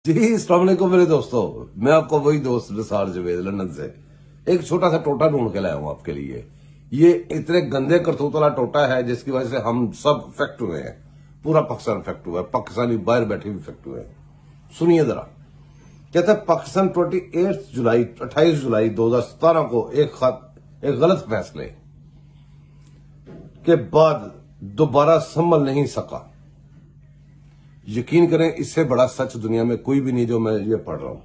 जी अस्सलाम वालेकुम मेरे दोस्तों, मैं आपका वही दोस्त निसार जवेद लंदन से एक छोटा सा टोटा ढूंढ के लाया हूं आपके लिए। ये इतने गंदे करतूत वाला टोटा है जिसकी वजह से हम सब इफेक्ट हुए हैं। पूरा पाकिस्तान इफेक्ट हुआ है, पाकिस्तानी बाहर बैठे भी इफेक्ट हुए हैं। सुनिए जरा, कहते हैं पाकिस्तान 28 जुलाई 2017 को एक गलत फैसले के बाद दोबारा संभल नहीं सका। यकीन करें, इससे बड़ा सच दुनिया में कोई भी नहीं जो मैं ये पढ़ रहा हूं।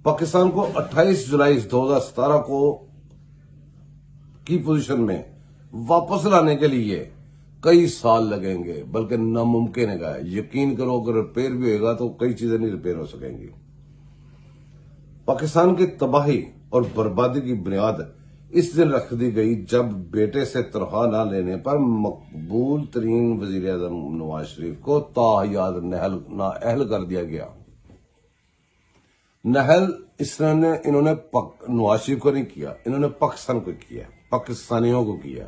पाकिस्तान को 28 जुलाई 2017 को की पोजीशन में वापस लाने के लिए कई साल लगेंगे, बल्कि नामुमकिन है। यकीन करो, अगर रिपेयर भी होगा तो कई चीजें नहीं रिपेयर हो सकेंगी। पाकिस्तान की तबाही और बर्बादी की बुनियाद इस दिन रख दी गई जब बेटे से तनख्वाह न लेने पर मकबूल तरीन वजीर आजम नवाज शरीफ को ताहयात नाअहल कर दिया गया। नहल इन्होंने नवाज शरीफ को नहीं किया, इन्होंने पाकिस्तान को किया, पाकिस्तानियों को किया।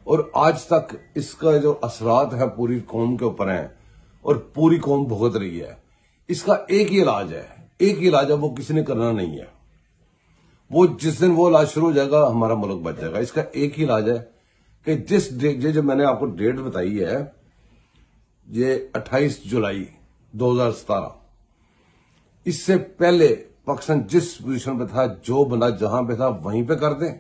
और आज तक इसका जो असरात है पूरी कौम के ऊपर है और पूरी कौम भुगत रही है। इसका एक ही इलाज है, वो किसी ने करना नहीं है। वो जिस दिन वो इलाज शुरू हो जाएगा हमारा मुल्क बच जाएगा। इसका एक ही इलाज है कि जो मैंने आपको डेट बताई है, ये 28 जुलाई 2017, इससे पहले पाकिस्तान जिस पोजीशन पे था, जो बंदा जहां पे था वहीं पे कर दें।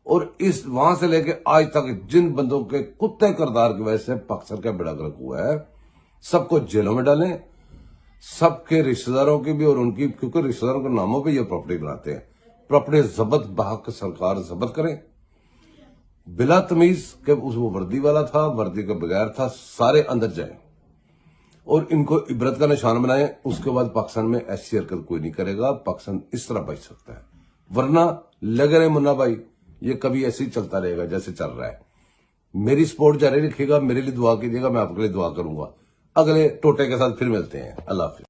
और वहां से लेके आज तक जिन बंदों के कुत्ते किरदार की वजह से पाकिस्तान का बेड़ा गर्क हुआ है, सबको जेलों में डालें, सबके रिश्तेदारों की भी और उनकी, क्योंकि रिश्तेदारों के नामों पे ये प्रॉपर्टी बनाते हैं। प्रॉपर्टी जब्त बहक सरकार जब्त करे, बिला तमीज के वो वर्दी वाला था, वर्दी के बगैर था, सारे अंदर जाए और इनको इबरत का निशान बनाए। उसके बाद पाकिस्तान में ऐसी हरकत कोई नहीं करेगा। पाकिस्तान इस तरह बच सकता है, वरना लगे रहे मुन्ना भाई, ये कभी ऐसे ही चलता रहेगा जैसे चल रहा है। मेरी सपोर्ट जारी रखिएगा, मेरे लिए दुआ कीजिएगा, मैं आपके लिए दुआ करूंगा। अगले टोटे के साथ फिर मिलते हैं। अल्लाह हाफिज।